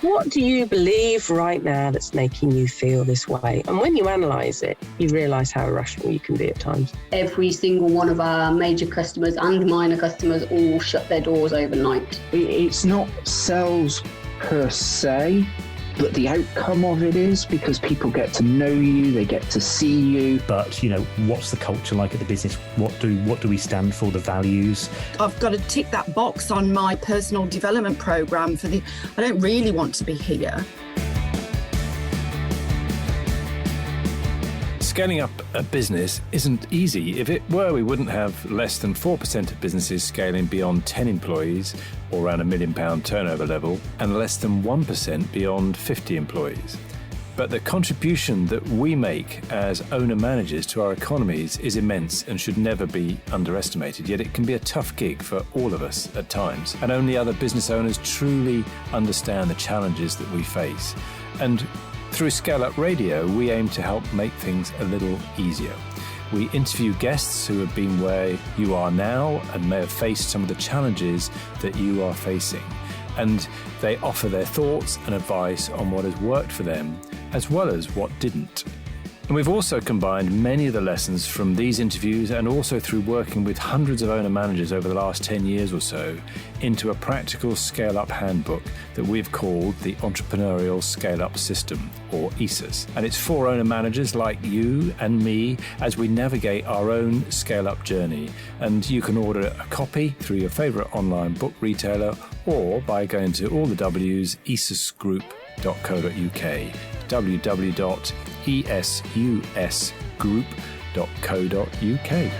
What do you believe right now that's making you feel this way? And when you analyse it, you realise how irrational you can be at times. Every single one of our major customers and minor customers all shut their doors overnight. It's not sales per se, but the outcome of it is because people get to know you, they get to see you. But, what's the culture like at the business? What do we stand for, the values? I've got to tick that box on my personal development program I don't really want to be here. Scaling up a business isn't easy. If it were, we wouldn't have less than 4% of businesses scaling beyond 10 employees or around £1 million turnover level, and less than 1% beyond 50 employees. But the contribution that we make as owner-managers to our economies is immense and should never be underestimated. Yet it can be a tough gig for all of us at times, and only other business owners truly understand the challenges that we face. And through ScaleUp Radio, we aim to help make things a little easier. We interview guests who have been where you are now and may have faced some of the challenges that you are facing. And they offer their thoughts and advice on what has worked for them, as well as what didn't. And we've also combined many of the lessons from these interviews and also through working with hundreds of owner managers over the last 10 years or so into a practical scale-up handbook that we've called the Entrepreneurial Scale-Up System, or ESUS. And it's for owner managers like you and me as we navigate our own scale-up journey. And you can order a copy through your favourite online book retailer or by going to all the W's, esusgroup.co.uk, www.esusgroup.co.uk.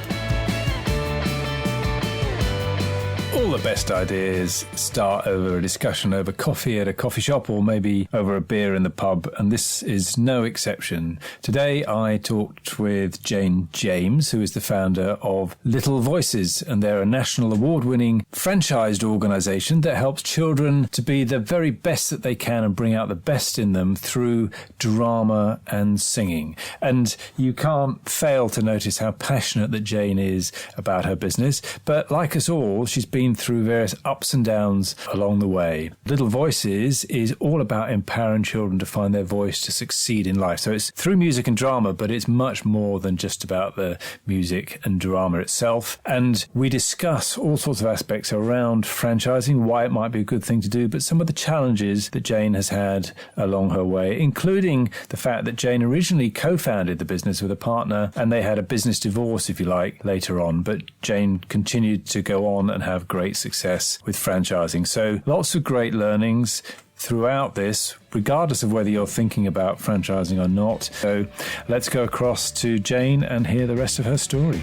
All the best ideas start over a discussion over coffee at a coffee shop or maybe over a beer in the pub, and this is no exception. Today I talked with Jane James, who is the founder of Little Voices, and they're a national award-winning franchised organisation that helps children to be the very best that they can and bring out the best in them through drama and singing. And you can't fail to notice how passionate that Jane is about her business, but like us all, she's been through various ups and downs along the way. Little Voices is all about empowering children to find their voice to succeed in life. So it's through music and drama, but it's much more than just about the music and drama itself. And we discuss all sorts of aspects around franchising, why it might be a good thing to do, but some of the challenges that Jane has had along her way, including the fact that Jane originally co-founded the business with a partner and they had a business divorce, if you like, later on. But Jane continued to go on and have great success with franchising. So lots of great learnings throughout this, regardless of whether you're thinking about franchising or not. So let's go across to Jane and hear the rest of her story.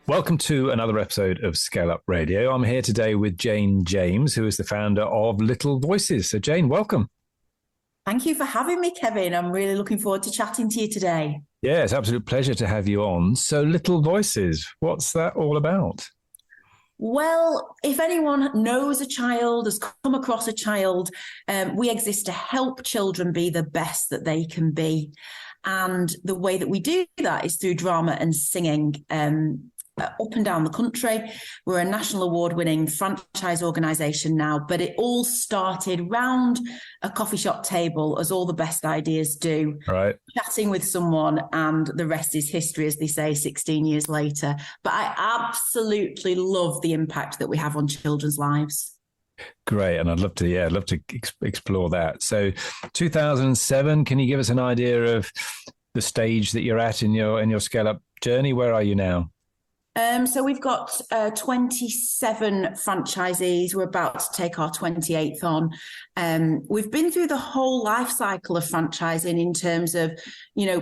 Welcome to another episode of Scale Up Radio. I'm here today with Jane James, who is the founder of Little Voices. So Jane, welcome. Thank you for having me, Kevin. I'm really looking forward to chatting to you today. Yeah, it's an absolute pleasure to have you on. So Little Voices, what's that all about? Well, if anyone knows a child, has come across a child, we exist to help children be the best that they can be. And the way that we do that is through drama and singing. Up and down the country. We're a national award-winning franchise organisation now, but it all started round a coffee shop table, as all the best ideas do. Right. Chatting with someone, and the rest is history, as they say, 16 years later. But I absolutely love the impact that we have on children's lives. Great, and I'd love to explore that. So 2007, can you give us an idea of the stage that you're at in your scale-up journey? Where are you now? So we've got 27 franchisees. We're about to take our 28th on. We've been through the whole life cycle of franchising in terms of,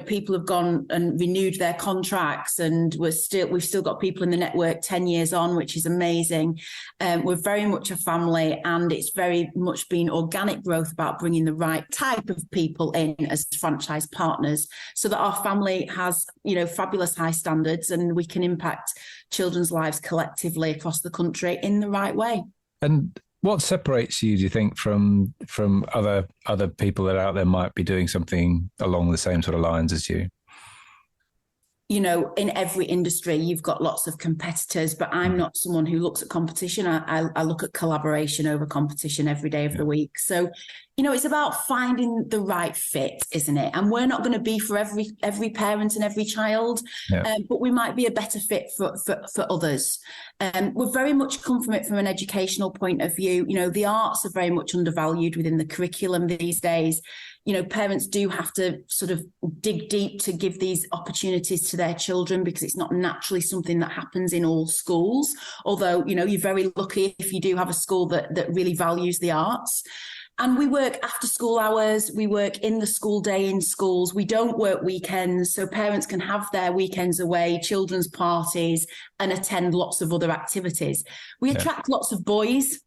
people have gone and renewed their contracts, and we've still got people in the network 10 years on, which is amazing. We're very much a family, and it's very much been organic growth about bringing the right type of people in as franchise partners so that our family has, fabulous high standards and we can impact children's lives collectively across the country in the right way. And what separates you, do you think, from other people that are out there might be doing something along the same sort of lines as you? in every industry, you've got lots of competitors, but I'm not someone who looks at competition. I look at collaboration over competition every day of the week. So, it's about finding the right fit, isn't it? And we're not going to be for every parent and every child, but we might be a better fit for others. We're very much come from it from an educational point of view. The arts are very much undervalued within the curriculum these days. Parents do have to sort of dig deep to give these opportunities to their children because it's not naturally something that happens in all schools. Although, you're very lucky if you do have a school that really values the arts. And we work after school hours. We work in the school day in schools. We don't work weekends, so parents can have their weekends away, children's parties, and attend lots of other activities. We attract lots of boys,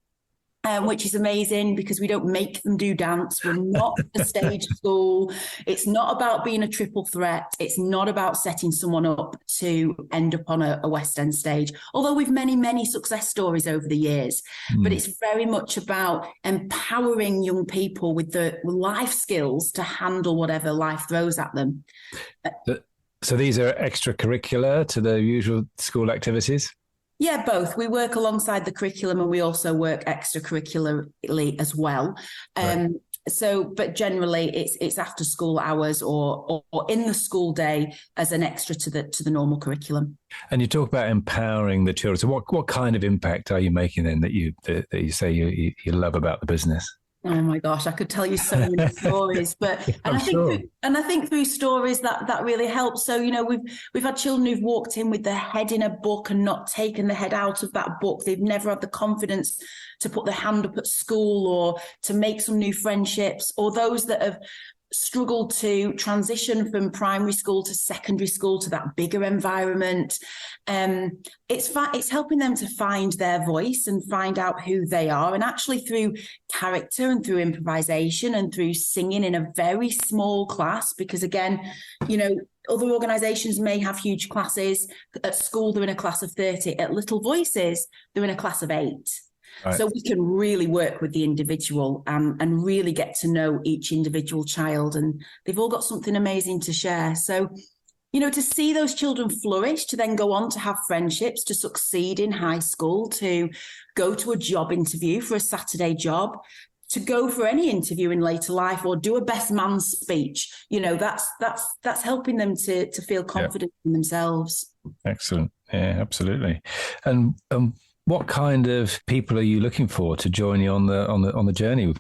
which is amazing because we don't make them do dance. We're not a stage school. It's not about being a triple threat. It's not about setting someone up to end up on a West End stage, although we've many, many success stories over the years. But it's very much about empowering young people with the life skills to handle whatever life throws at them. So these are extracurricular to the usual school activities? Yeah, both. We work alongside the curriculum and we also work extracurricularly as well. But generally it's after school hours or in the school day as an extra to the normal curriculum. And you talk about empowering the children. So what kind of impact are you making then that you say you love about the business? Oh my gosh, I could tell you so many stories, I think through stories that really helps. So, we've had children who've walked in with their head in a book and not taken the head out of that book. They've never had the confidence to put their hand up at school or to make some new friendships, or those that have struggled to transition from primary school to secondary school to that bigger environment. It's helping them to find their voice and find out who they are. And actually through character and through improvisation and through singing in a very small class, because again, other organisations may have huge classes. At school, they're in a class of 30. At Little Voices, they're in a class of 8. Right. So we can really work with the individual and really get to know each individual child, and they've all got something amazing to share. So, to see those children flourish, to then go on to have friendships, to succeed in high school, to go to a job interview for a Saturday job, to go for any interview in later life or do a best man speech, that's helping them to feel confident in themselves. Excellent. Yeah, absolutely. And what kind of people are you looking for to join you on the journey?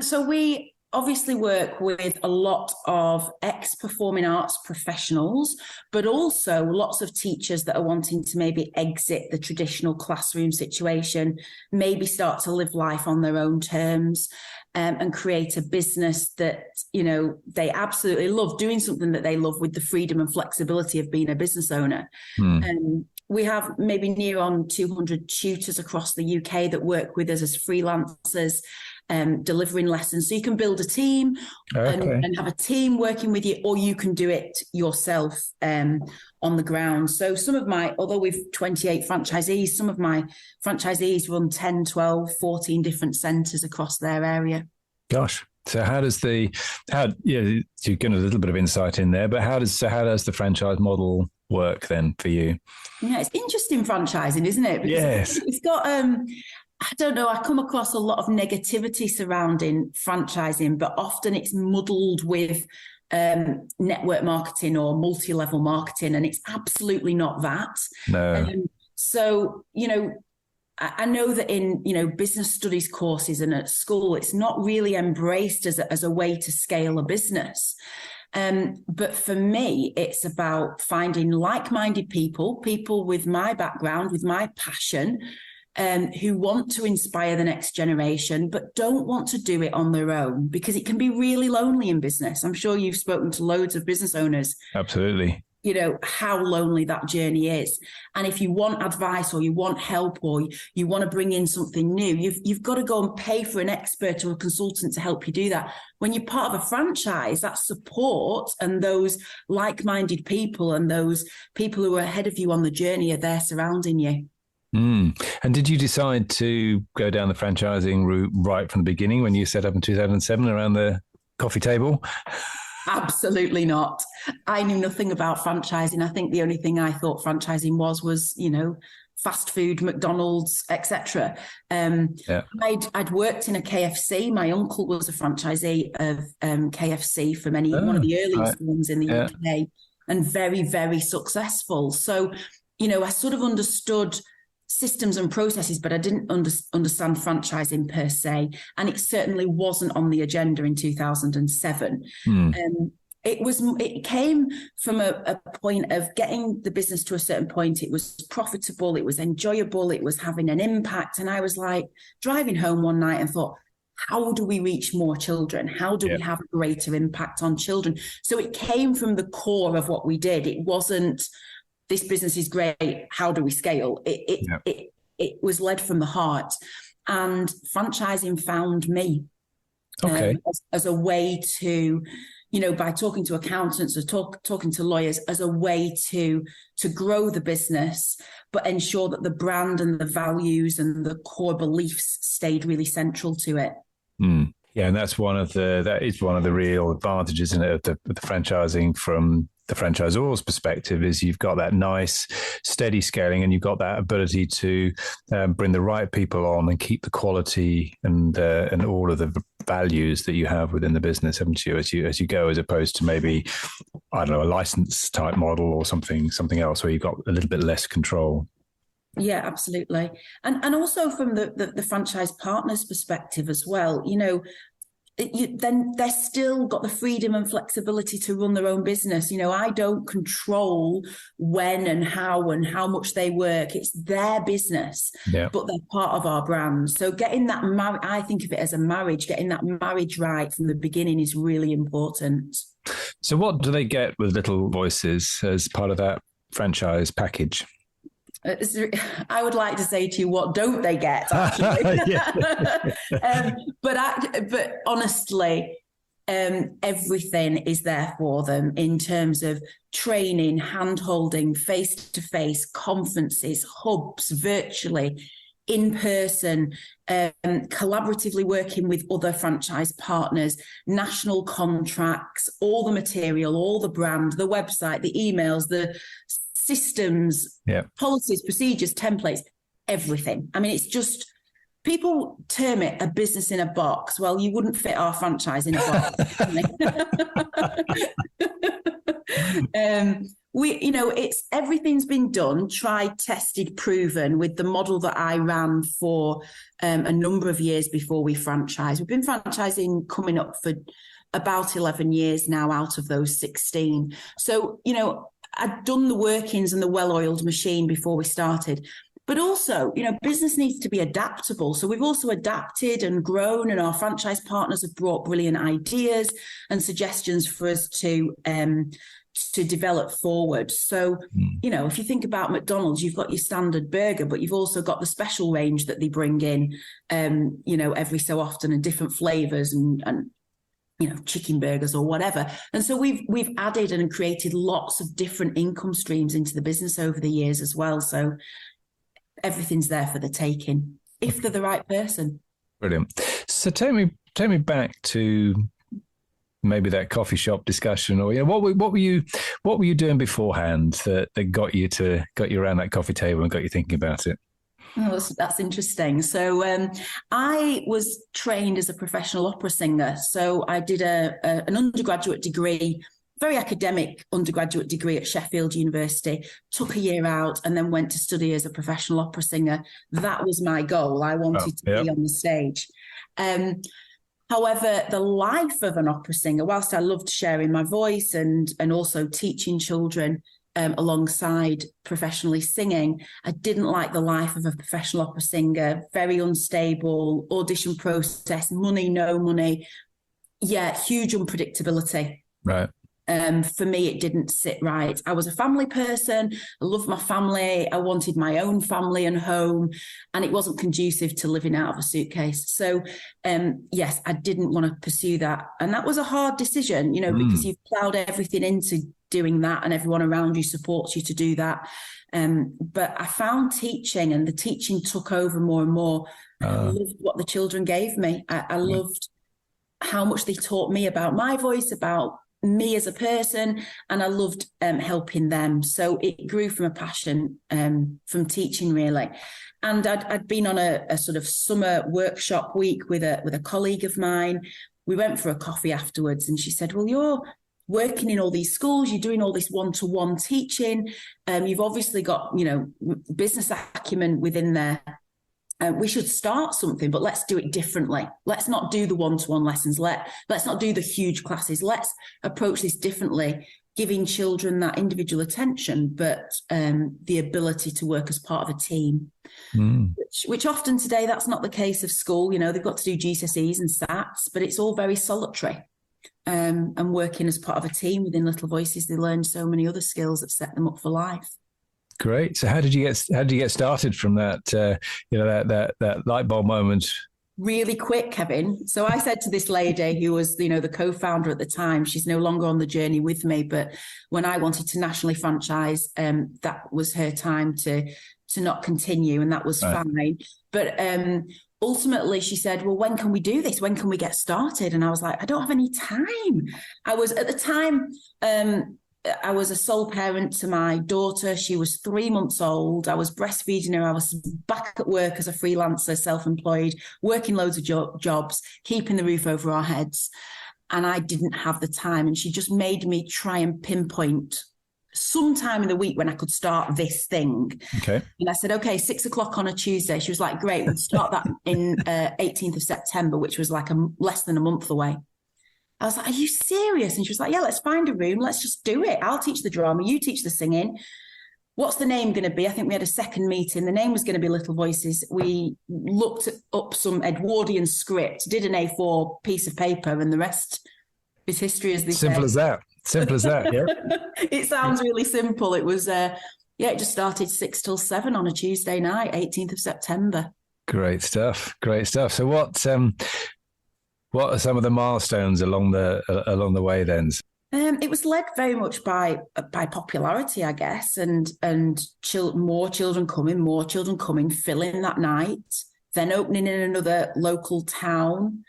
So we obviously work with a lot of ex-performing arts professionals, but also lots of teachers that are wanting to maybe exit the traditional classroom situation, maybe start to live life on their own terms, and create a business that, they absolutely love, doing something that they love with the freedom and flexibility of being a business owner. We have maybe near on 200 tutors across the UK that work with us as freelancers, delivering lessons. So you can build a team and have a team working with you, or you can do it yourself on the ground. So although we've 28 franchisees, some of my franchisees run 10, 12, 14 different centres across their area. Gosh. So you've given a little bit of insight in there, but how does the franchise model work then for you? Yeah, it's interesting franchising, isn't it? Because yes. It's got, I don't know, I come across a lot of negativity surrounding franchising, but often it's muddled with network marketing or multi-level marketing, and it's absolutely not that. No. So, I know that in, business studies courses and at school, it's not really embraced as a way to scale a business. But for me, it's about finding like-minded people with my background, with my passion, who want to inspire the next generation, but don't want to do it on their own, because it can be really lonely in business. I'm sure you've spoken to loads of business owners. Absolutely. How lonely that journey is. And if you want advice or you want help or you want to bring in something new, you've got to go and pay for an expert or a consultant to help you do that. When you're part of a franchise, that support and those like-minded people and those people who are ahead of you on the journey are there surrounding you. And did you decide to go down the franchising route right from the beginning when you set up in 2007 around the coffee table? Absolutely not. I knew nothing about franchising. I think the only thing I thought franchising was, fast food, McDonald's, etc. I'd worked in a KFC. My uncle was a franchisee of KFC for one of the earliest ones in the UK, and very, very successful. So, I sort of understood systems and processes, but I didn't understand franchising per se. And it certainly wasn't on the agenda in 2007. It came from a point of getting the business to a certain point. It was profitable, it was enjoyable, it was having an impact. And I was like driving home one night and thought, how do we reach more children? How do we have a greater impact on children? So it came from the core of what we did. It wasn't, this business is great, how do we scale? It was led from the heart. And franchising found me as a way to, by talking to accountants or talking to lawyers, as a way to grow the business, but ensure that the brand and the values and the core beliefs stayed really central to it. Yeah, and that is one of the real advantages, isn't it, of the franchising from the franchisor's perspective, is you've got that nice steady scaling, and you've got that ability to bring the right people on and keep the quality and all of the values that you have within the business, haven't you, as you go, as opposed to maybe, I don't know, a license type model or something else where you've got a little bit less control. Yeah, absolutely. And also from the franchise partners perspective as well, then they're still got the freedom and flexibility to run their own business. I don't control when and how much they work. It's their business, but they're part of our brand. So getting that I think of it as a marriage, getting that marriage right from the beginning is really important. So what do they get with Little Voices as part of that franchise package? I would like to say to you, what don't they get, actually? But honestly, everything is there for them in terms of training, hand-holding, face-to-face, conferences, hubs, virtually, in person, collaboratively working with other franchise partners, national contracts, all the material, all the brand, the website, the emails, the systems, policies, procedures, templates, everything. I mean, it's just, people term it a business in a box. Well, you wouldn't fit our franchise in a box. It's everything's been done, tried, tested, proven with the model that I ran for a number of years before we franchised. We've been franchising coming up for about 11 years now out of those 16. So, I'd done the workings and the well-oiled machine before we started. But also, business needs to be adaptable. So we've also adapted and grown, and our franchise partners have brought brilliant ideas and suggestions for us to develop forward. So, if you think about McDonald's, you've got your standard burger, but you've also got the special range that they bring in, every so often, and different flavors and chicken burgers or whatever. And so we've added and created lots of different income streams into the business over the years as well. So everything's there for the taking, if they're the right person. Brilliant. So take me back to maybe that coffee shop discussion, or what were you doing beforehand that got you around that coffee table and got you thinking about it? Oh, that's interesting. So I was trained as a professional opera singer. So I did an undergraduate degree, very academic undergraduate degree at Sheffield University, took a year out and then went to study as a professional opera singer. That was my goal. I wanted to be on the stage. However, the life of an opera singer, whilst I loved sharing my voice and also teaching children, alongside professionally singing, I didn't like the life of a professional opera singer. Very unstable, audition process, money, no money. Yeah, huge unpredictability. Right. For me, it didn't sit right. I was a family person. I loved my family. I wanted my own family and home, and it wasn't conducive to living out of a suitcase. So, yes, I didn't want to pursue that. And that was a hard decision, because you've plowed everything into doing that and everyone around you supports you to do that. But I found teaching, and the teaching took over more and more. I loved what the children gave me. I loved how much they taught me about my voice, about me as a person, and I loved helping them. So it grew from a passion from teaching, really. And I'd been on a sort of summer workshop week with a colleague of mine. We went for a coffee afterwards, and she said, well, you're working in all these schools, you're doing all this one-to-one teaching. You've obviously got, business acumen within there. We should start something, but let's do it differently. Let's not do the one-to-one lessons. Let's not do the huge classes. Let's approach this differently, giving children that individual attention, but the ability to work as part of a team, which often today, that's not the case of school. They've got to do GCSEs and SATs, but it's all very solitary. And working as part of a team within Little Voices, they learn so many other skills that set them up for life. Great. So how did you get started from that, that light bulb moment? Really quick, Kevin. So I said to this lady who was, the co-founder at the time, she's no longer on the journey with me, but when I wanted to nationally franchise, that was her time to not continue, and that was fine. But ultimately she said, well, when can we do this? When can we get started? And I was like, I don't have any time. I was at the time, I was a sole parent to my daughter. She was 3 months old. I was breastfeeding her. I was back at work as a freelancer, self-employed, working loads of jobs, keeping the roof over our heads. And I didn't have the time. And she just made me try and pinpoint some time in the week when I could start this thing. Okay. And I said, okay, 6 o'clock on a Tuesday. She was like, great, we'll start that in 18th of September, which was like less than a month away. I was like, are you serious? And she was like, yeah, let's find a room. Let's just do it. I'll teach the drama. You teach the singing. What's the name going to be? I think we had a second meeting. The name was going to be Little Voices. We looked up some Edwardian script, did an A4 piece of paper, and the rest is history, as they say. Simple as that. Simple as that, yeah. It sounds really simple. It was, it just started 6 till 7 on a Tuesday night, 18th of September. Great stuff. So what are some of the milestones along the way then? It was led very much by popularity, I guess, and more children coming, filling that night, then opening in another local town,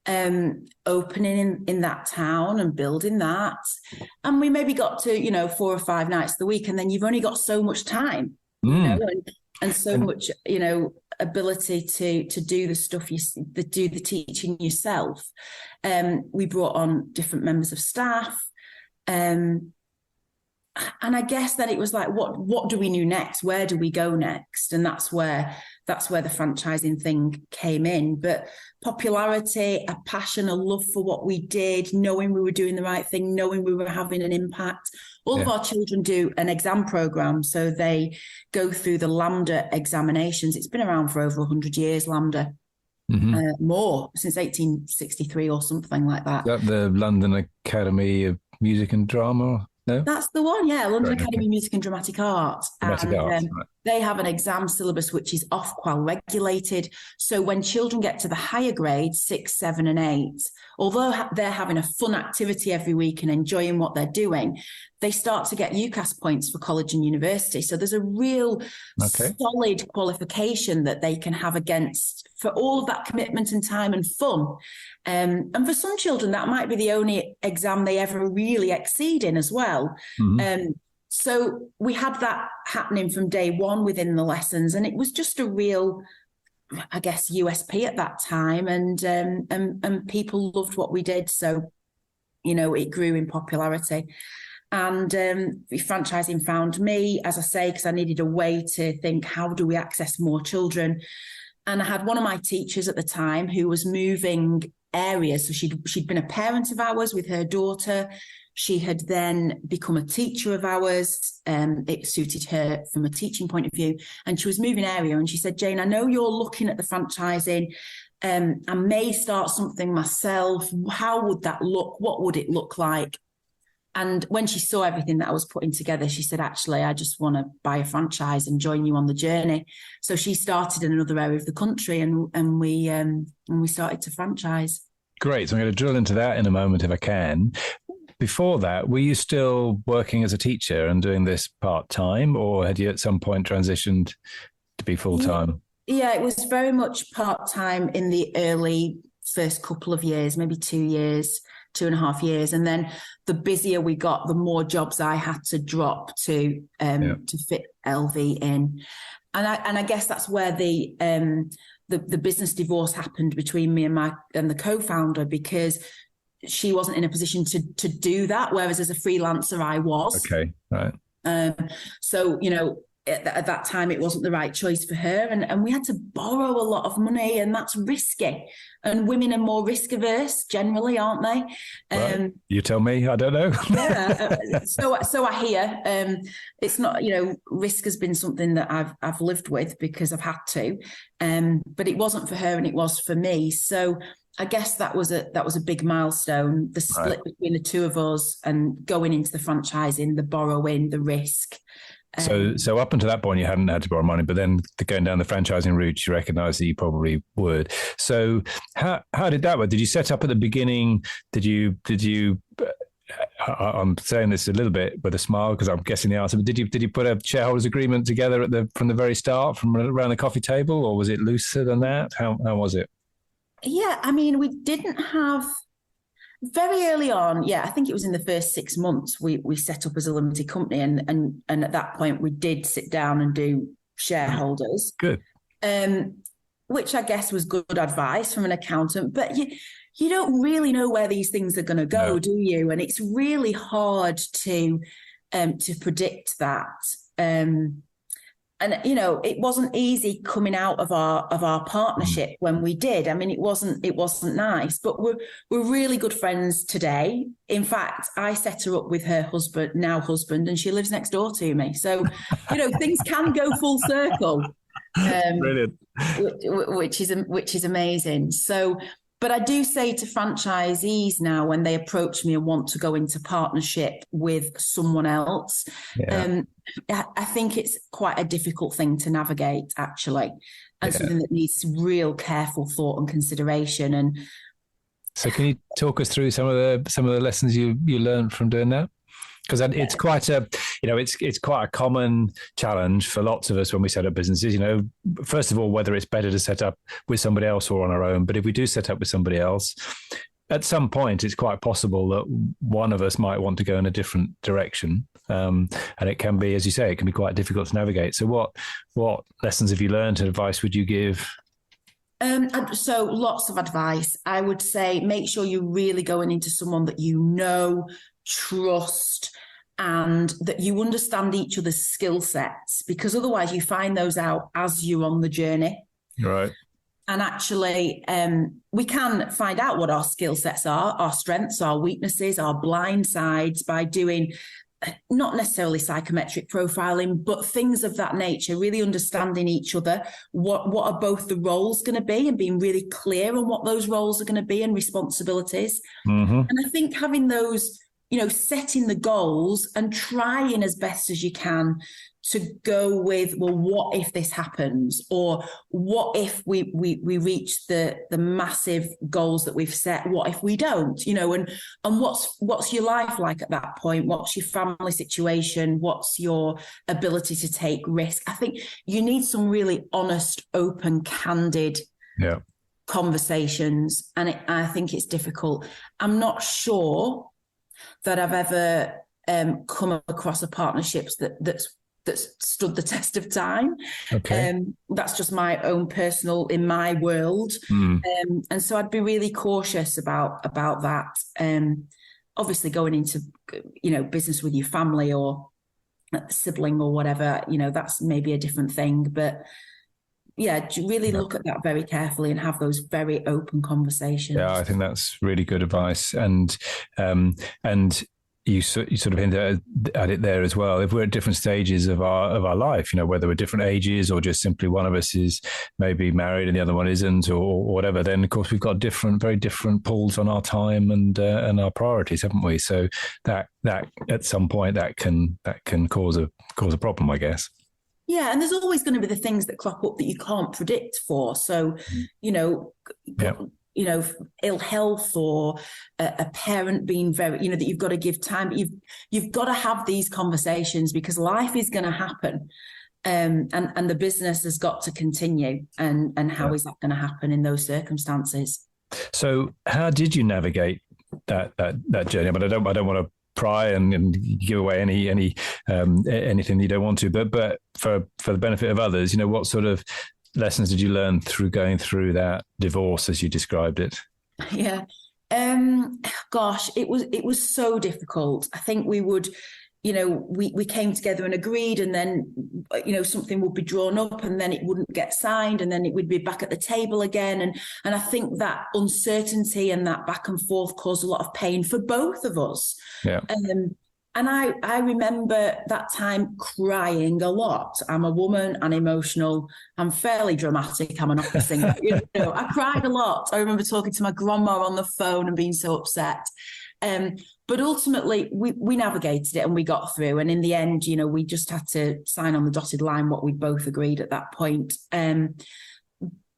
opening in that town and building that. And we maybe got to, 4 or 5 nights of the week, and then you've only got so much time, and so much, ability to do the stuff do the teaching yourself. We brought on different members of staff, and I guess that it was like, what do we do next? Where do we go next? And that's where the franchising thing came in. But popularity, a passion, a love for what we did, knowing we were doing the right thing, knowing we were having an impact. All of our children do an exam program, so they go through the LAMDA examinations. It's been around for over 100 years, LAMDA. More, since 1863 or something like that. Is that the London Academy of Music and Drama? No? That's the one, yeah. London Academy of Music and Dramatic Art. They have an exam syllabus which is Ofqual regulated. So when children get to the higher grades, 6, 7 and 8, although they're having a fun activity every week and enjoying what they're doing, they start to get UCAS points for college and university. So there's a real solid qualification that they can have against for all of that commitment and time and fun. And for some children, that might be the only exam they ever really exceed in as well. So we had that happening from day one within the lessons, and it was just a real, I guess, USP at that time, and people loved what we did. So, it grew in popularity. And franchising found me, as I say, because I needed a way to think, how do we access more children? And I had one of my teachers at the time who was moving areas. So she'd been a parent of ours with her daughter. She had then become a teacher of ours. It suited her from a teaching point of view. And she was moving area. And she said, Jane, I know you're looking at the franchising. I may start something myself. How would that look? What would it look like? And when she saw everything that I was putting together, she said, actually, I just want to buy a franchise and join you on the journey. So she started in another area of the country, and we started to franchise. Great. So I'm going to drill into that in a moment if I can. Before that, were you still working as a teacher and doing this part-time, or had you at some point transitioned to be full-time? Yeah, it was very much part-time in the early first couple of years, maybe 2 years. 2.5 years. And then the busier we got, the more jobs I had to drop to fit LV in. And I guess that's where the business divorce happened between me and the co-founder, because she wasn't in a position to do that, whereas as a freelancer I was. Okay, right. So, at that time it wasn't the right choice for her, and we had to borrow a lot of money, and that's risky. And women are more risk averse generally, aren't they? Right. You tell me, I don't know. So I hear. It's not, risk has been something that I've lived with because I've had to, but it wasn't for her and it was for me. So I guess that was a big milestone, the split between the two of us and going into the franchising, the borrowing, the risk. So up until that point, you hadn't had to borrow money, but then going down the franchising route, you recognised that you probably would. So how did that work? Did you set up at the beginning? Did you? I'm saying this a little bit with a smile because I'm guessing the answer. But did you put a shareholders agreement together from the very start, from around the coffee table, or was it looser than that? How was it? Yeah, I mean, we didn't have. Very early on, I think it was in the first 6 months we set up as a limited company, and at that point we did sit down and do shareholders. Good. Which I guess was good advice from an accountant, but you don't really know where these things are going to go, do you? And it's really hard to predict that. And it wasn't easy coming out of our partnership when we did. I mean, it wasn't nice, but we're really good friends today. In fact, I set her up with her now husband, and she lives next door to me. So, things can go full circle. Brilliant. Which is amazing. So, but I do say to franchisees now, when they approach me and want to go into partnership with someone else, I think it's quite a difficult thing to navigate, actually, and something that needs real careful thought and consideration. And so, can you talk us through some of the lessons you learned from doing that? Because it's quite it's quite a common challenge for lots of us when we set up businesses. First of all, whether it's better to set up with somebody else or on our own. But if we do set up with somebody else, at some point, it's quite possible that one of us might want to go in a different direction. And it can be, as you say, it can be quite difficult to navigate. So what lessons have you learned and advice would you give? So lots of advice. I would say make sure you're really going into someone that trust, and that you understand each other's skill sets, because otherwise you find those out as you're on the journey. Right. And actually, we can find out what our skill sets are, our strengths, our weaknesses, our blind sides, by doing not necessarily psychometric profiling, but things of that nature, really understanding each other. What are both the roles going to be, and being really clear on what those roles are going to be and responsibilities. Mm-hmm. And I think having those, setting the goals and trying as best as you can to go with, well, what if this happens? Or what if we reach the massive goals that we've set? What if we don't? And what's your life like at that point? What's your family situation? What's your ability to take risk? I think you need some really honest, open, candid conversations. And I think it's difficult. I'm not sure that I've ever come across a partnerships that's stood the test of time. Okay. That's just my own personal, in my world. And so I'd be really cautious about that. Obviously going into, business with your family or a sibling or whatever, that's maybe a different thing, but really look at that very carefully and have those very open conversations. Yeah, I think that's really good advice. And you sort of hinted at it there as well. If we're at different stages of our life, whether we're different ages or just simply one of us is maybe married and the other one isn't, or whatever, then of course we've got very different pulls on our time and our priorities, haven't we? So that at some point that can cause a problem, I guess. Yeah, and there's always going to be the things that crop up that you can't predict for. So, ill health, or a parent being very, that you've got to give time. But you've got to have these conversations, because life is going to happen, and the business has got to continue. And how is that going to happen in those circumstances? So, how did you navigate that journey. But I don't want to pry and give away anything you don't want to. But for the benefit of others, what sort of lessons did you learn through going through that divorce as you described it? Yeah. Gosh, it was so difficult. I think we would, we came together and agreed, and then, something would be drawn up and then it wouldn't get signed, and then it would be back at the table again. And I think that uncertainty and that back and forth caused a lot of pain for both of us. Yeah. And I remember that time crying a lot. I'm a woman and emotional. I'm fairly dramatic. I'm an opera singer. I cried a lot. I remember talking to my grandma on the phone and being so upset. But ultimately, we navigated it and we got through. And in the end, we just had to sign on the dotted line what we both agreed at that point.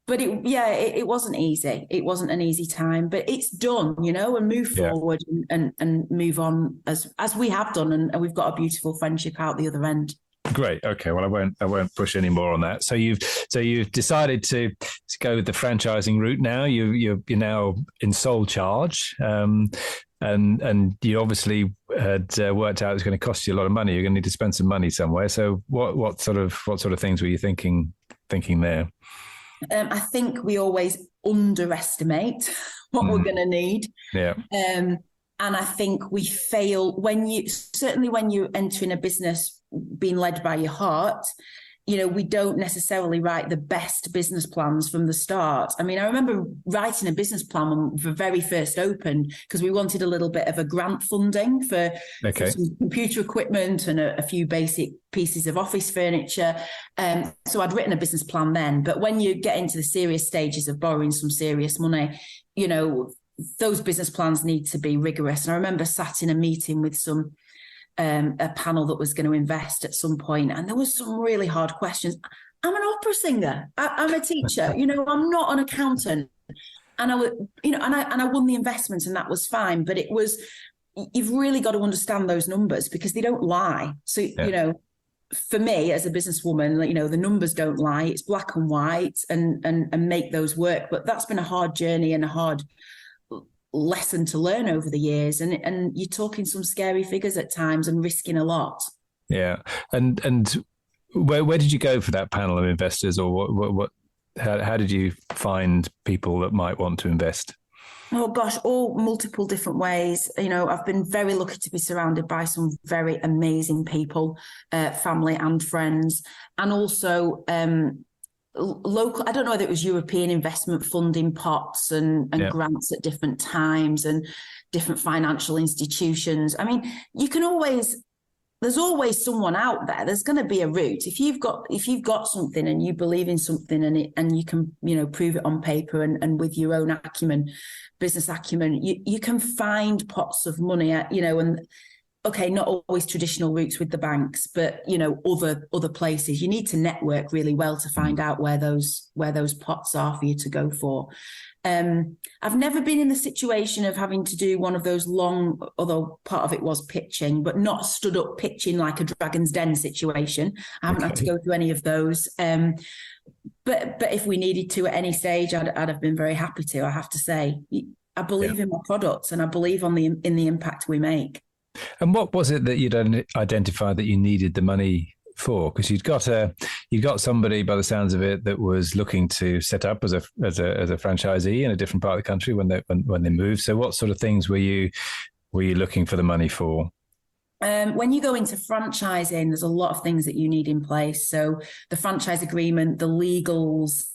But it wasn't easy. It wasn't an easy time, but it's done, and move forward and move on as we have done. And we've got a beautiful friendship out the other end. Great. Okay. Well, I won't push any more on that. So you've decided to go with the franchising route now. You're now in sole charge. And you obviously had worked out it's going to cost you a lot of money. You're going to need to spend some money somewhere. So what sort of things were you thinking there? I think we always underestimate what we're going to need. Yeah. And I think we fail when you're entering a business being led by your heart. We don't necessarily write the best business plans from the start. I mean, I remember writing a business plan when we very first opened because we wanted a little bit of a grant funding for some computer equipment and a few basic pieces of office furniture. So I'd written a business plan then. But when you get into the serious stages of borrowing some serious money, those business plans need to be rigorous. And I remember sat in a meeting with a panel that was going to invest at some point, and there was some really hard questions. I'm an opera singer. I'm a teacher. I'm not an accountant, and I won the investment, and that was fine. But you've really got to understand those numbers because they don't lie. So for me as a businesswoman, the numbers don't lie. It's black and white, and make those work. But that's been a hard journey and a hard lesson to learn over the years, and you're talking some scary figures at times and risking a lot. Yeah. And where did you go for that panel of investors, or how did you find people that might want to invest? Oh gosh, all multiple different ways. I've been very lucky to be surrounded by some very amazing people, family and friends, and also local. I don't know whether it was European investment funding pots and grants at different times and different financial institutions. I mean, there's always someone out there. There's going to be a route. If you've got something and you believe in something and you can, prove it on paper and with your own business acumen, you can find pots of money and okay, not always traditional routes with the banks, but other places. You need to network really well to find out where those pots are for you to go for. I've never been in the situation of having to do one of those long, although part of it was pitching, but not stood up pitching like a Dragon's Den situation. I haven't had to go through any of those. But if we needed to at any stage, I'd have been very happy to. I have to say, I believe in my products and I believe in the impact we make. And what was it that you'd identified that you needed the money for? Because you'd got somebody, by the sounds of it, that was looking to set up as a franchisee in a different part of the country when they moved. So, what sort of things were you looking for the money for? When you go into franchising, there's a lot of things that you need in place. So, the franchise agreement, the legals,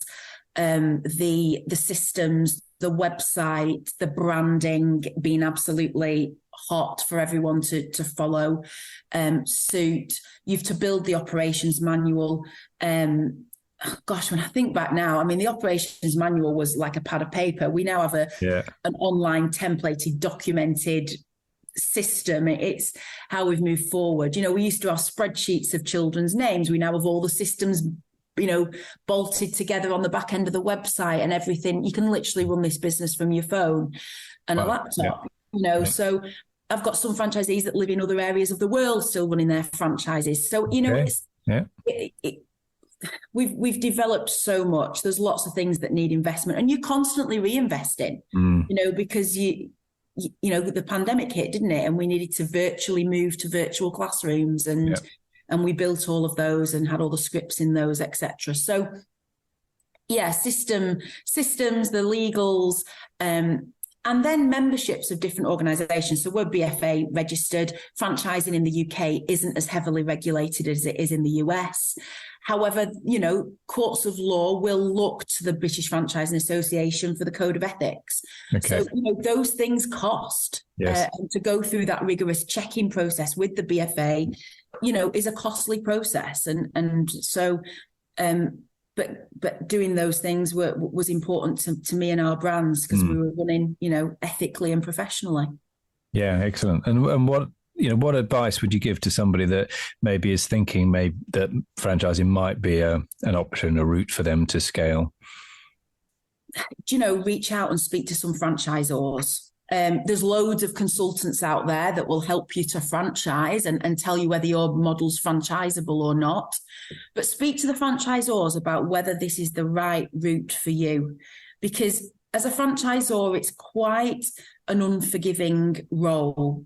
the systems, the website, the branding being absolutely hot for everyone to follow suit. You've to build the operations manual. Gosh, when I think back now, I mean, the operations manual was like a pad of paper. We now have an online templated, documented system. It's how we've moved forward. We used to have spreadsheets of children's names. We now have all the systems bolted together on the back end of the website and everything. You can literally run this business from your phone and a laptop, So I've got some franchisees that live in other areas of the world still running their franchises. So, we've developed so much. There's lots of things that need investment and you're constantly reinvesting, because the pandemic hit, didn't it? And we needed to virtually move to virtual classrooms, and we built all of those and had all the scripts in those, etc. So yeah, systems, the legals, and then memberships of different organisations. So we're BFA registered. Franchising in the UK isn't as heavily regulated as it is in the US. However, courts of law will look to the British Franchising Association for the code of ethics. Okay. So, those things cost. Yes. And to go through that rigorous checking process with the BFA, is a costly process. And so, but doing those things was important to me and our brands, because we were running, ethically and professionally. Yeah, excellent. And what advice would you give to somebody that maybe is thinking that franchising might be an option, a route for them to scale? Reach out and speak to some franchisors. There's loads of consultants out there that will help you to franchise and tell you whether your model's franchisable or not. But speak to the franchisors about whether this is the right route for you. Because as a franchisor, it's quite an unforgiving role.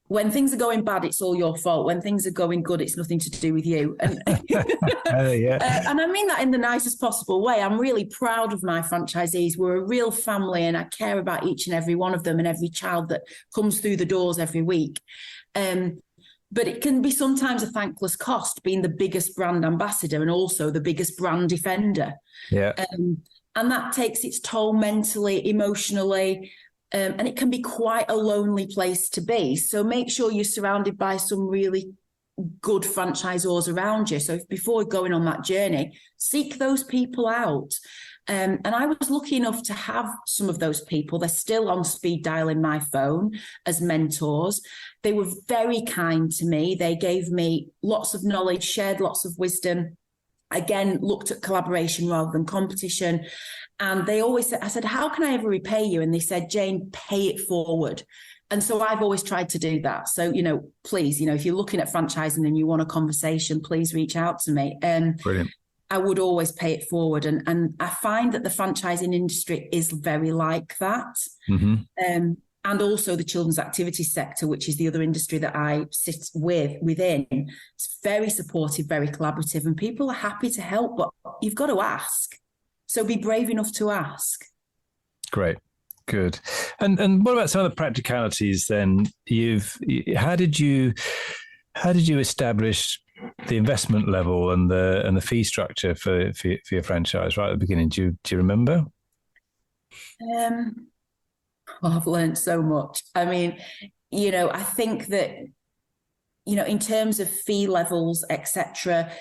When things are going bad, it's all your fault. When things are going good, it's nothing to do with you. And, and I mean that in the nicest possible way. I'm really proud of my franchisees. We're a real family, and I care about each and every one of them and every child that comes through the doors every week. But it can be sometimes a thankless cost being the biggest brand ambassador and also the biggest brand defender. Yeah. And that takes its toll mentally, emotionally. And it can be quite a lonely place to be. So make sure you're surrounded by some really good franchisors around you. So if before going on that journey, seek those people out. And I was lucky enough to have some of those people. They're still on speed dial in my phone as mentors. They were very kind to me. They gave me lots of knowledge, shared lots of wisdom. Again, looked at collaboration rather than competition. And they always said, I said, how can I ever repay you? And they said, Jane, pay it forward. And so I've always tried to do that. So, please, if you're looking at franchising and you want a conversation, please reach out to me. Brilliant. I would always pay it forward. And I find that the franchising industry is very like that. Mm-hmm. And also the children's activities sector, which is the other industry that I sit within. It's very supportive, very collaborative, and people are happy to help, but you've got to ask. So be brave enough to ask. Great. Good. And what about some of the practicalities then? How did you establish the investment level and the fee structure for your franchise right at the beginning? Do you remember? I've learned so much. I mean, I think that, in terms of fee levels, etc.,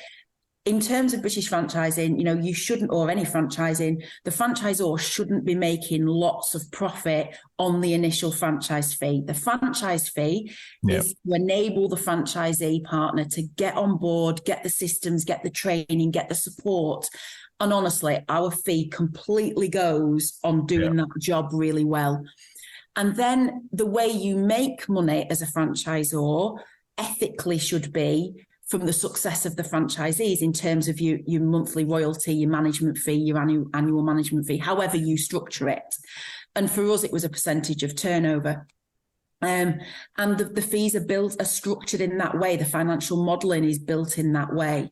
in terms of British franchising, you shouldn't, or any franchising, the franchisor shouldn't be making lots of profit on the initial franchise fee. The franchise fee is to enable the franchisee partner to get on board, get the systems, get the training, get the support. And honestly, our fee completely goes on doing that job really well. And then the way you make money as a franchisor ethically should be from the success of the franchisees in terms of your monthly royalty, your management fee, your annual management fee, however you structure it. And for us, it was a percentage of turnover. And the fees are structured in that way. The financial modelling is built in that way.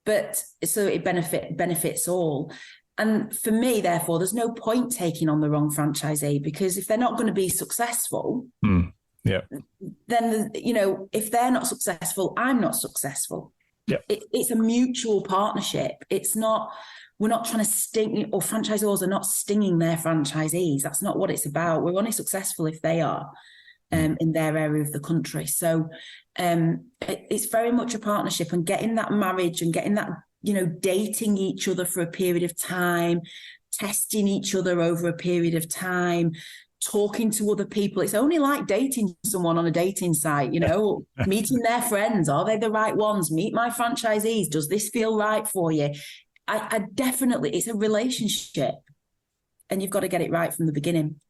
But so it benefits all. And for me, therefore, there's no point taking on the wrong franchisee, because if they're not going to be successful, then, if they're not successful, I'm not successful. Yeah. It's a mutual partnership. We're not trying to sting, or franchisors are not stinging their franchisees. That's not what it's about. We're only successful if they are in their area of the country. So it's very much a partnership, and getting that marriage and getting that, dating each other for a period of time, testing each other over a period of time, talking to other people. It's only like dating someone on a dating site, meeting their friends. Are they the right ones? Meet my franchisees. Does this feel right for you? I definitely, it's a relationship, and you've got to get it right from the beginning.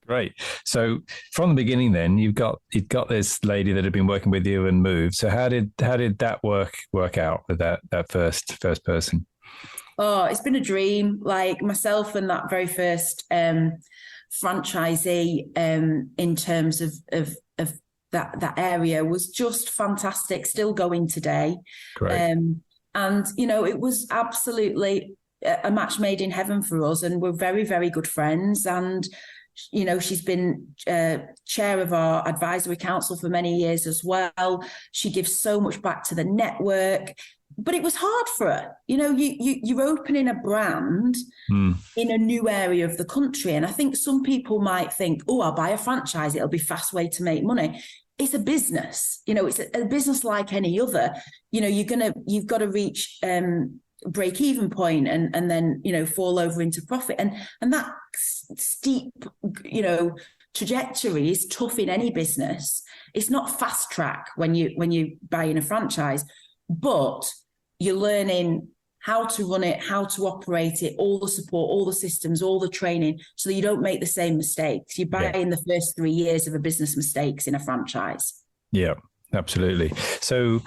Great. So from the beginning, then you've got this lady that had been working with you and moved. So how did that work out with that first person? Oh, it's been a dream. Like myself and that very first franchisee in terms of that area was just fantastic, still going today. Great. And, you know, it was absolutely a match made in heaven for us, and we're very, very good friends. And, you know, she's been chair of our advisory council for many years as well. She gives so much back to the network. But it was hard for her. You know, you're opening a brand in a new area of the country. And I think some people might think, oh, I'll buy a franchise. It'll be a fast way to make money. It's a business. You know, it's a business like any other. You know, you've got to reach break even point and then, you know, fall over into profit. And that steep, you know, trajectory is tough in any business. It's not fast track when you buy in a franchise, but you're learning how to run it, how to operate it, all the support, all the systems, all the training, so that you don't make the same mistakes. You buy in the first 3 years of a business mistakes in a franchise. Yeah, absolutely. So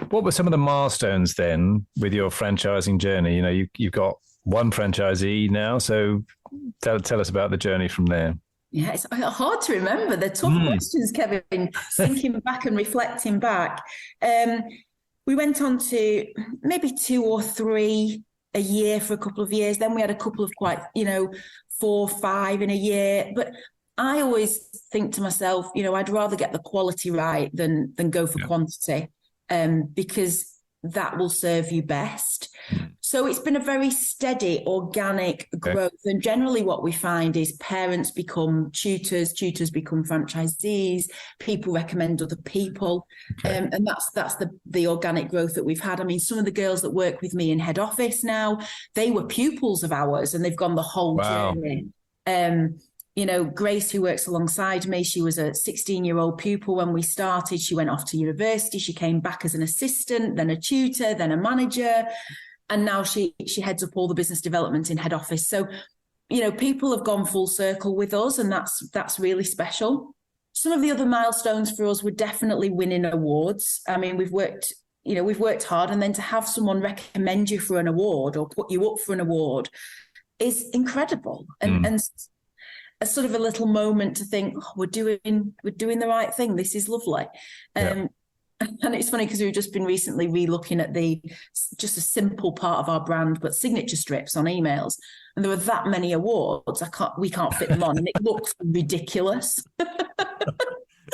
what were some of the milestones then with your franchising journey? You know, you've got one franchisee now, so tell us about the journey from there. Yeah, it's hard to remember. They're tough questions, Kevin, thinking back and reflecting back. We went on to maybe 2 or 3 a year for a couple of years. Then we had a couple of quite, you know, 4, 5 in a year. But I always think to myself, you know, I'd rather get the quality right than go for quantity, because that will serve you best. So it's been a very steady, organic growth. And generally what we find is parents become tutors become franchisees, people recommend other people. And that's the organic growth that we've had. I mean, some of the girls that work with me in head office now, they were pupils of ours and they've gone the whole journey. You know, Grace, who works alongside me, she was a 16-year-old pupil when we started. She went off to university. She came back as an assistant, then a tutor, then a manager. And now she heads up all the business development in head office. So, you know, people have gone full circle with us, and that's really special. Some of the other milestones for us were definitely winning awards. I mean, we've worked hard, and then to have someone recommend you for an award or put you up for an award is incredible. And a sort of a little moment to think, oh, we're doing the right thing. This is lovely. And it's funny because we've just been recently re-looking at just a simple part of our brand, but signature strips on emails. And there were that many awards. We can't fit them on, and it looks ridiculous.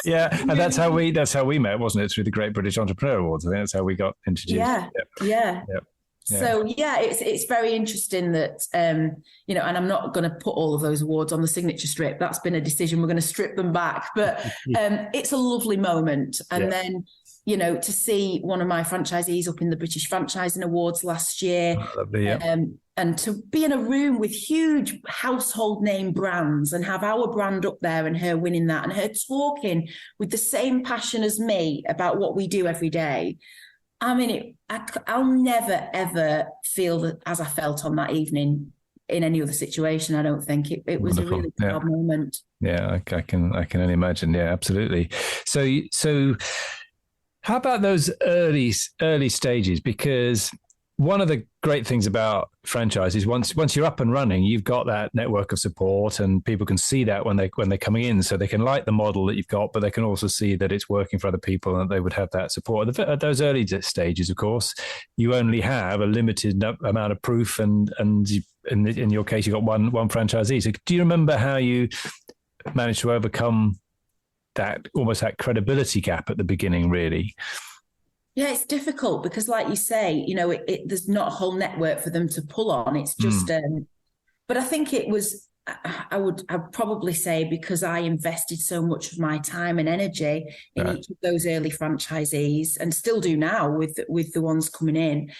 Yeah, and that's how we met, wasn't it? Through the Great British Entrepreneur Awards. I think that's how we got introduced. Yeah. So it's very interesting that you know, and I'm not going to put all of those awards on the signature strip. That's been a decision. We're going to strip them back, but it's a lovely moment. And then, you know, to see one of my franchisees up in the British Franchising Awards last year, and to be in a room with huge household name brands and have our brand up there and her winning that and her talking with the same passion as me about what we do every day. I mean, I'll never, ever feel as I felt on that evening in any other situation. I don't think it was wonderful. A really proud moment. Yeah, I can only imagine. Yeah, absolutely. So how about those early stages? Because one of the great things about franchises, once you're up and running, you've got that network of support, and people can see that when they're coming in, so they can like the model that you've got, but they can also see that it's working for other people and they would have that support. At those early stages, of course, you only have a limited amount of proof, and in your case, you've got one franchisee. So do you remember how you managed to overcome that credibility gap at the beginning, really? Yeah, it's difficult because, like you say, you know, there's not a whole network for them to pull on. It's just, but I think it was, I'd probably say, because I invested so much of my time and energy in each of those early franchisees, and still do now with the ones coming in.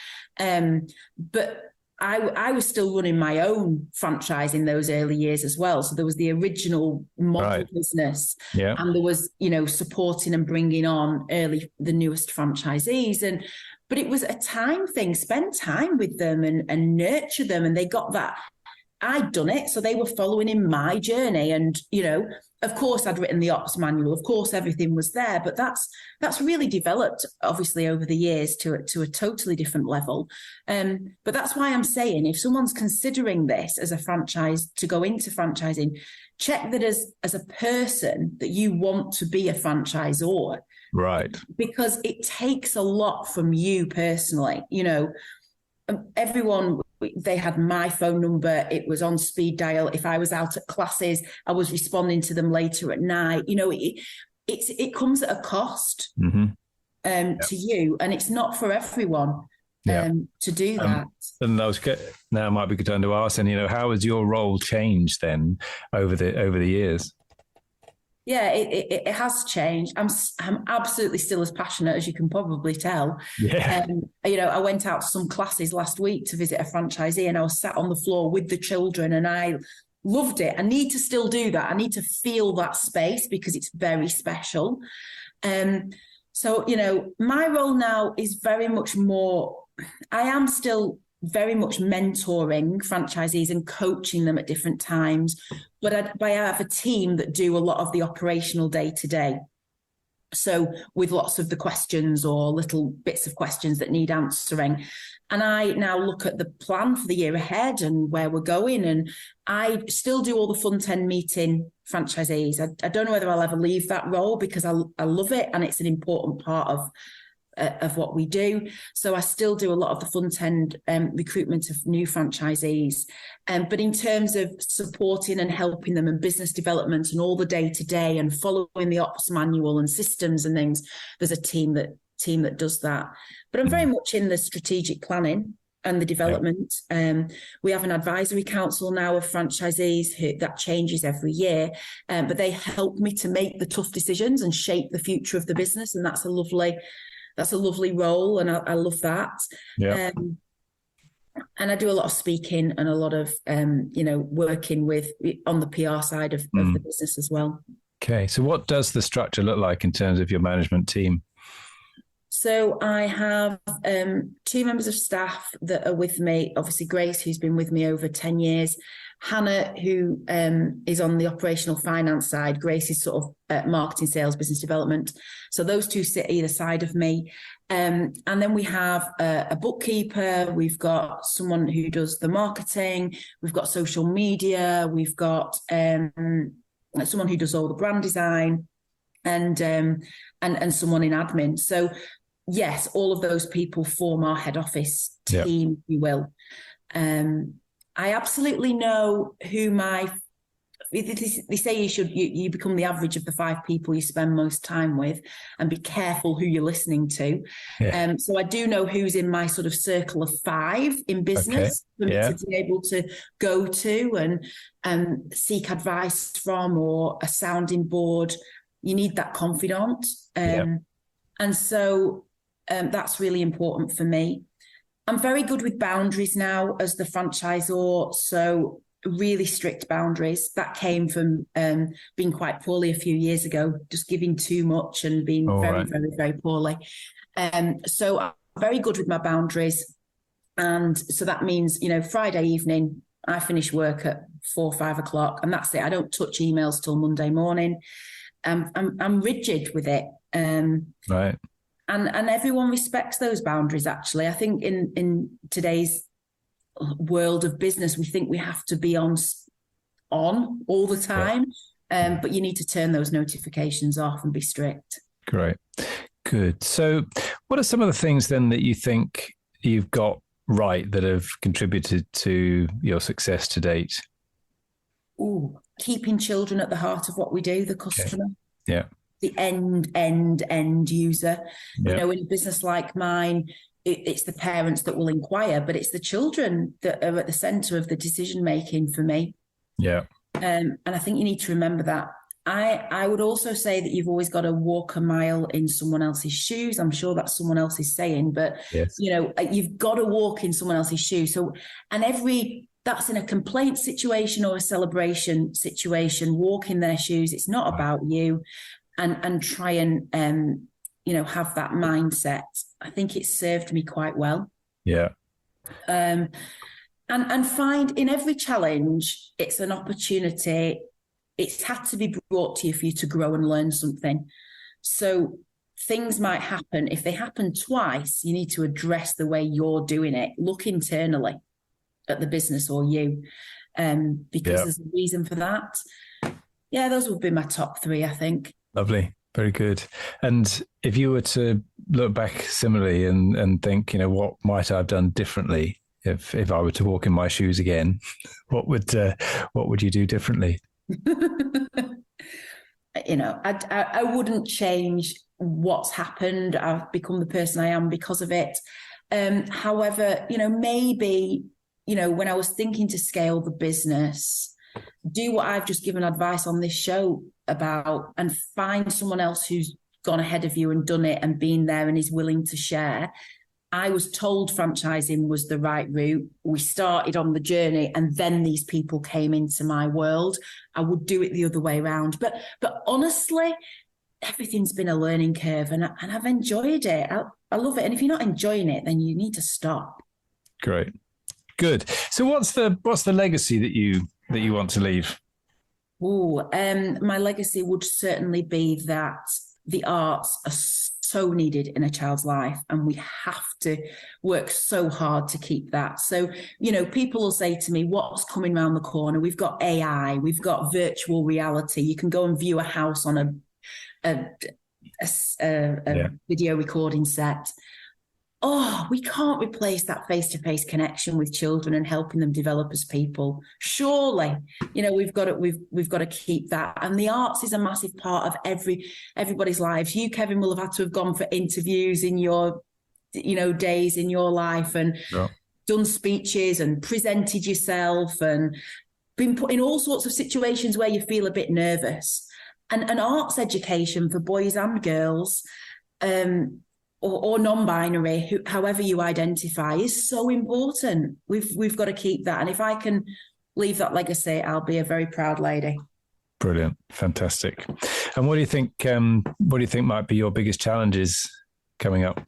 But I was still running my own franchise in those early years as well. So there was the original model business, and there was, you know, supporting and bringing on the newest franchisees. But it was a time thing, spend time with them and nurture them. And they got that I'd done it, so they were following in my journey. And, you know, of course I'd written the ops manual, of course everything was there, but that's really developed obviously over the years to a totally different level. But that's why I'm saying, if someone's considering this as a franchise, to go into franchising, check that as a person that you want to be a franchisor. Right. Because it takes a lot from you personally. You know, everyone, they had my phone number. It was on speed dial. If I was out at classes, I was responding to them later at night. You know, it comes at a cost to you, and it's not for everyone to do that. And I was now might be good time to ask, and you know, how has your role changed then over the years? Yeah, it has changed. I'm absolutely still as passionate as you can probably tell. Yeah. You know, I went out to some classes last week to visit a franchisee, and I was sat on the floor with the children, and I loved it. I need to still do that. I need to feel that space because it's very special. So, you know, my role now is very much more, I am still very much mentoring franchisees and coaching them at different times, but I have a team that do a lot of the operational day-to-day. So with lots of the questions or little bits of questions that need answering. And I now look at the plan for the year ahead and where we're going. And I still do all the front end meeting franchisees. I don't know whether I'll ever leave that role because I love it and it's an important part of what we do. So I still do a lot of the front end recruitment of new franchisees. But in terms of supporting and helping them in business development and all the day-to-day and following the ops manual and systems and things, there's a team that does that. But I'm very much in the strategic planning and the development. We have an advisory council now of franchisees that changes every year, but they help me to make the tough decisions and shape the future of the business. And that's a lovely role, and I love that. Yeah. And I do a lot of speaking and a lot of, working on the PR side of the business as well. Okay. So what does the structure look like in terms of your management team? So I have 2 members of staff that are with me. Obviously, Grace, who's been with me over 10 years. Hannah, who is on the operational finance side. Grace is sort of marketing, sales, business development. So those two sit either side of me. And then we have a bookkeeper. We've got someone who does the marketing. We've got social media. We've got someone who does all the brand design and someone in admin. So yes, all of those people form our head office team, if you will. I absolutely know who they say you become the average of the 5 people you spend most time with, and be careful who you're listening to. Yeah. So I do know who's in my sort of circle of 5 in business for me to be able to go to and seek advice from, or a sounding board. You need that confidant. And so that's really important for me. I'm very good with boundaries now as the franchisor. So really strict boundaries. That came from being quite poorly a few years ago, just giving too much and being very, very poorly. So I'm very good with my boundaries. And so that means, Friday evening, I finish work at 4 or 5 o'clock, and that's it. I don't touch emails till Monday morning. I'm rigid with it. Right. And everyone respects those boundaries, actually. I think in today's world of business, we think we have to be on all the time, but you need to turn those notifications off and be strict. Great. Good. So what are some of the things then that you think you've got right that have contributed to your success to date? Keeping children at the heart of what we do, the customer. Yeah. The end user. In a business like mine, it's the parents that will inquire, but it's the children that are at the center of the decision making for me. Yeah. And I think you need to remember that. I would also say that you've always got to walk a mile in someone else's shoes. I'm sure that's someone else is saying, but you've got to walk in someone else's shoes. So, that's in a complaint situation or a celebration situation, walk in their shoes. It's not about you, and try and, have that mindset. I think it served me quite well. Yeah. And and find in every challenge, it's an opportunity. It's had to be brought to you for you to grow and learn something. So things might happen. If they happen twice, you need to address the way you're doing it. Look internally at the business or you, because there's a reason for that. Yeah, those would be my top three, I think. Lovely. Very good. And if you were to look back similarly and think, what might I have done differently if I were to walk in my shoes again, what would you do differently? I wouldn't change what's happened. I've become the person I am because of it. However, maybe, when I was thinking to scale the business, do what I've just given advice on this show about, and find someone else who's gone ahead of you and done it and been there and is willing to share. I was told franchising was the right route. We started on the journey and then these people came into my world. I would do it the other way around. But honestly, everything's been a learning curve and I've enjoyed it. I love it. And if you're not enjoying it, then you need to stop. Great. Good. So what's the legacy that you want to leave? My legacy would certainly be that the arts are so needed in a child's life, and we have to work so hard to keep that. So, people will say to me, what's coming around the corner? We've got AI, we've got virtual reality. You can go and view a house on a video recording set. Oh, we can't replace that face-to-face connection with children and helping them develop as people. Surely, we've got to keep that. And the arts is a massive part of everybody's lives. You, Kevin, will have had to have gone for interviews in your, days in your life and done speeches and presented yourself and been put in all sorts of situations where you feel a bit nervous. And an arts education for boys and girls, or non-binary, however you identify, is so important. We've got to keep that. And if I can leave that legacy, I'll be a very proud lady. Brilliant. Fantastic. And what do you think might be your biggest challenges coming up?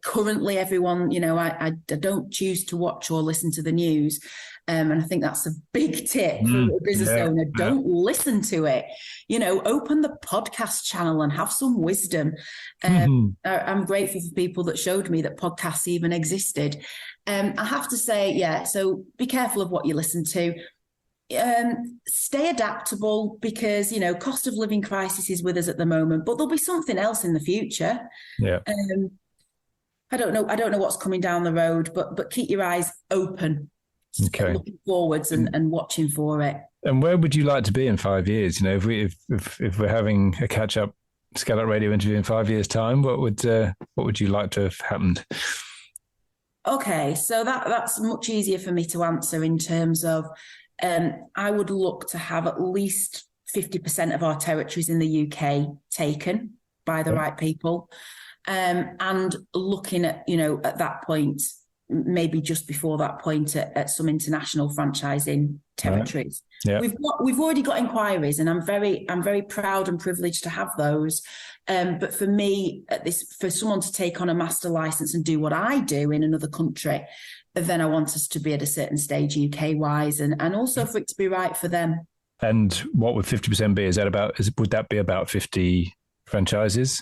Currently everyone, I don't choose to watch or listen to the news. And I think that's a big tip for a business owner. Don't listen to it. Open the podcast channel and have some wisdom. I'm grateful for people that showed me that podcasts even existed. I have to say, so be careful of what you listen to. Stay adaptable because, cost of living crisis is with us at the moment, but there'll be something else in the future. Yeah. I don't know what's coming down the road, but keep your eyes open. Okay. Looking forwards and watching for it. And where would you like to be in 5 years? If we're having a catch up ScaleUp Radio interview in 5 years' time, what would you like to have happened? Okay, so that's much easier for me to answer in terms of I would look to have at least 50% of our territories in the UK taken by the right people, and looking at at that point, maybe just before that point, at some international franchising territories. Right. Yeah. We've already got inquiries, and I'm very proud and privileged to have those. But for me, for someone to take on a master license and do what I do in another country, then I want us to be at a certain stage UK wise, and also for it to be right for them. And what would 50% be? Would that be about 50 franchises?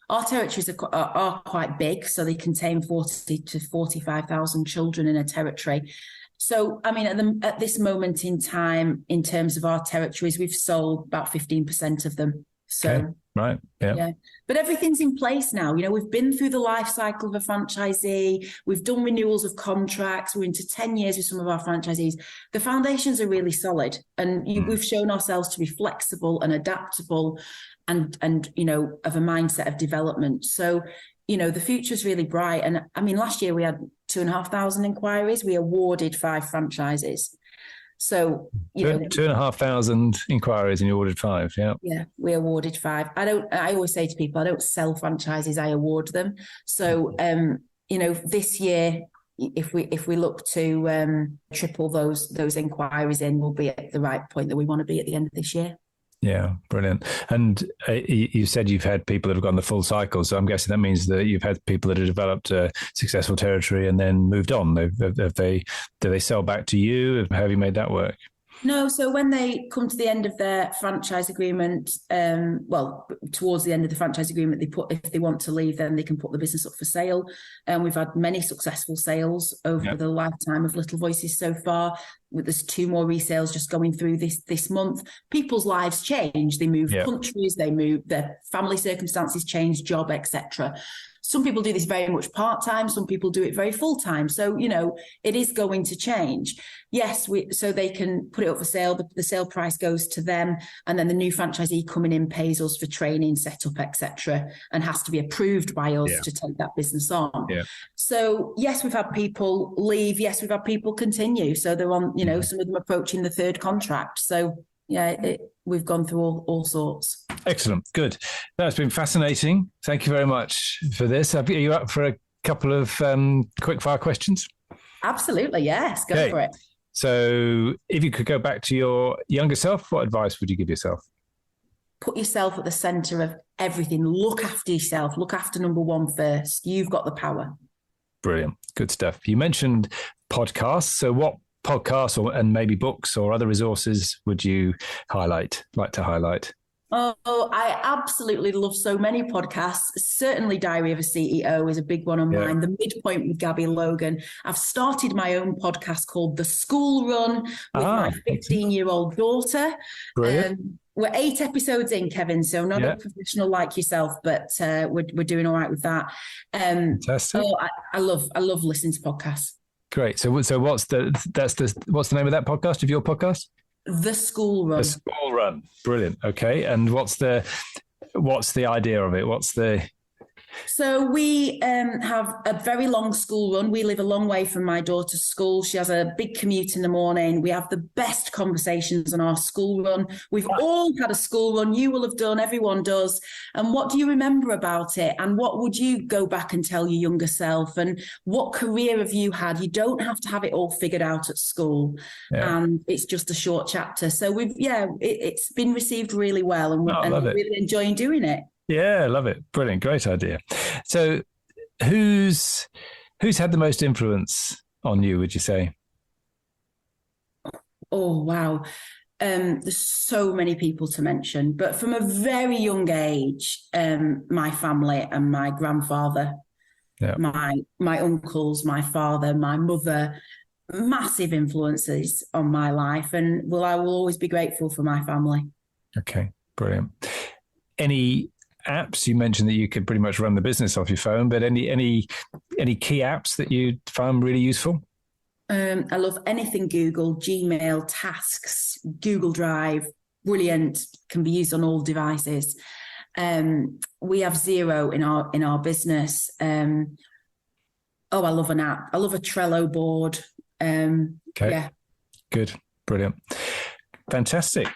Our territories are quite big, so they contain 40 to 45,000 children in a territory. So, at this moment in time, in terms of our territories, we've sold about 15% of them. So, okay. Right. Yeah. But everything's in place now. We've been through the life cycle of a franchisee. We've done renewals of contracts. We're into 10 years with some of our franchisees. The foundations are really solid, and we've shown ourselves to be flexible and adaptable, and of a mindset of development. So, the future is really bright. And last year we had 2,500 inquiries. We awarded 5 franchises. So, 2,500 inquiries and you awarded 5. Yeah. Yeah, we awarded 5. I always say to people, I don't sell franchises, I award them. So, this year, if we look to triple those inquiries in, we'll be at the right point that we want to be at the end of this year. Yeah, brilliant. And you said you've had people that have gone the full cycle. So I'm guessing that means that you've had people that have developed a successful territory and then moved on. Do they sell back to you? How have you made that work? No, so when they come to the end of their franchise agreement, towards the end of the franchise agreement, if they want to leave, then they can put the business up for sale. And we've had many successful sales over the lifetime of Little Voices so far. There's 2 more resales just going through this month. People's lives change. They move countries, they move, their family circumstances change, job, etc. Some people do this very much part-time. Some people do it very full-time. So, it is going to change. Yes, so they can put it up for sale. The sale price goes to them. And then the new franchisee coming in pays us for training, setup, etc., and has to be approved by us to take that business on. Yeah. So, yes, we've had people leave. Yes, we've had people continue. So they're on, some of them approaching the 3rd contract. So, we've gone through all sorts. Excellent. Good. That's been fascinating. Thank you very much for this. Are you up for a couple of quick fire questions? Absolutely. Yes. Go for it. So if you could go back to your younger self, what advice would you give yourself? Put yourself at the centre of everything. Look after yourself. Look after number 1 first. You've got the power. Brilliant. Good stuff. You mentioned podcasts. So what podcasts and maybe books or other resources would you like to highlight? Oh, I absolutely love so many podcasts. Certainly Diary of a CEO is a big one on mine. The Midpoint with Gabby Logan. I've started my own podcast called The School Run with my 15-year-old daughter. We're 8 episodes in, Kevin, so not a professional like yourself, but we're doing all right with that. Fantastic. So I love listening to podcasts. Great. So what's the name of that podcast, of your podcast? The School Run. The School Run. Brilliant. Okay. And what's the idea of it? So we have a very long school run. We live a long way from my daughter's school. She has a big commute in the morning. We have the best conversations on our school run. We've all had a school run. You will have done. Everyone does. And what do you remember about it? And what would you go back and tell your younger self? And what career have you had? You don't have to have it all figured out at school. And it's just a short chapter. So it's been received really well, and we're really enjoying doing it. Yeah, I love it. Brilliant. Great idea. So who's had the most influence on you, would you say? Oh, wow. There's so many people to mention, but from a very young age, my family and my grandfather, my uncles, my father, my mother, massive influences on my life. And I will always be grateful for my family. Okay, brilliant. Any apps? You mentioned that you could pretty much run the business off your phone, but any key apps that you find really useful? I love anything Google, Gmail, Tasks, Google Drive, brilliant, can be used on all devices. We have Xero in our business. I love an app. I love a Trello board. Yeah. Good, brilliant, fantastic.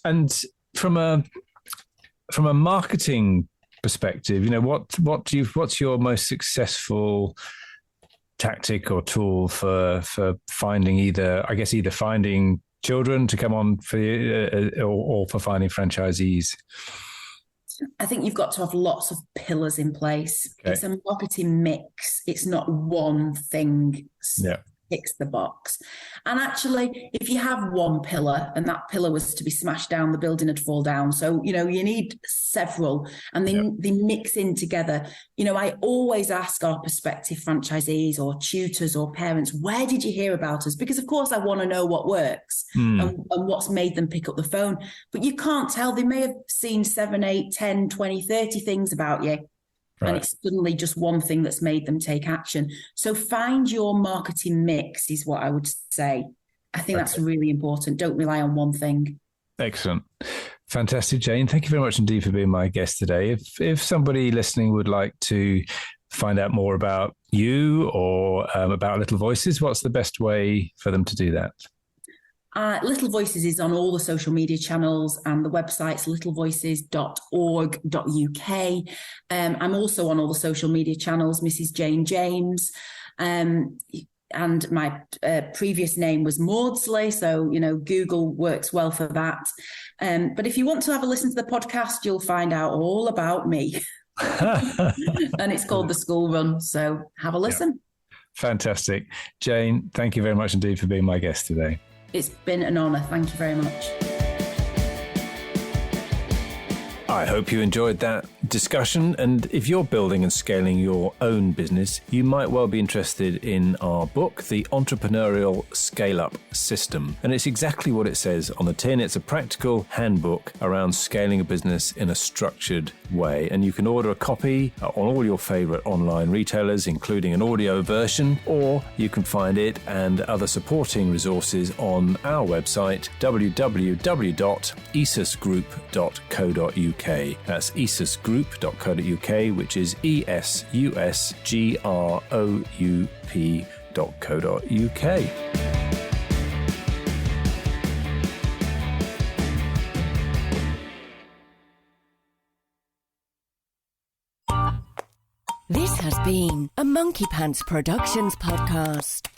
And from a marketing perspective, what's your most successful tactic or tool for finding either finding children to come on for you or for finding franchisees? I think you've got to have lots of pillars in place. Okay. It's a marketing mix. It's not one thing. Ticks the box. And actually, if you have one pillar and that pillar was to be smashed down, the building would fall down. So, you need several, and they mix in together. I always ask our prospective franchisees or tutors or parents, where did you hear about us? Because of course I want to know what works and what's made them pick up the phone. But you can't tell. They may have seen 7, 8, 10, 20, 30 things about you. Right. And it's suddenly just one thing that's made them take action. So find your marketing mix is what I would say. I think that's really important. Don't rely on one thing. Excellent. Fantastic, Jane. Thank you very much indeed for being my guest today. If somebody listening would like to find out more about you or about Little Voices, what's the best way for them to do that? Little Voices is on all the social media channels, and the website's littlevoices.org.uk. I'm also on all the social media channels, Mrs. Jane James. and my previous name was Maudsley. So, Google works well for that. But if you want to have a listen to the podcast, you'll find out all about me. And it's called The School Run. So have a listen. Yeah. Fantastic. Jane, thank you very much indeed for being my guest today. It's been an honour. Thank you very much. I hope you enjoyed that discussion, and if you're building and scaling your own business, you might well be interested in our book, The Entrepreneurial ScaleUp System. And it's exactly what it says on the tin. It's a practical handbook around scaling a business in a structured way. And you can order a copy on all your favourite online retailers, including an audio version, or you can find it and other supporting resources on our website, www.esusgroup.co.uk. That's esusgroup.co.uk, which is esusgroup.co.uk. This has been a Monkey Pants Productions podcast.